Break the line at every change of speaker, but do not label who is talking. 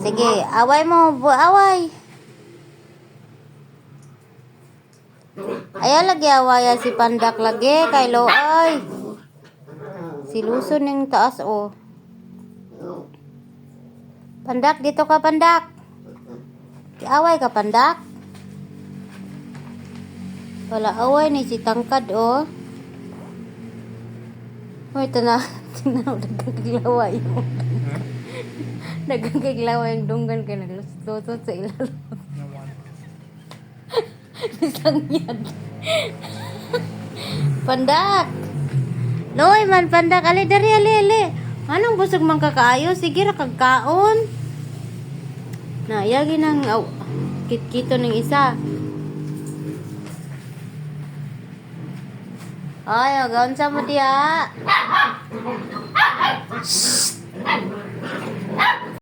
Sige, away mo, away. Ayaw lagi awaya si Pandak lagi, kay Loay. Si Luson yung taas, oh. Pandak, dito ka, Pandak. Away ka, Pandak. Wala away ni si Tangkad, oh. Hoy, nagkaglawa yung nagkaglawa yung dunggan kay naglustotot sa ilalim. Isang yan. Pandak. Loy man, Pandak. Ali, dari, ali. Anong busog man kakaayo? Sige, rakagkaon. Nayagi ng kit-kito ng isa. Ay, gaon sa mo diya.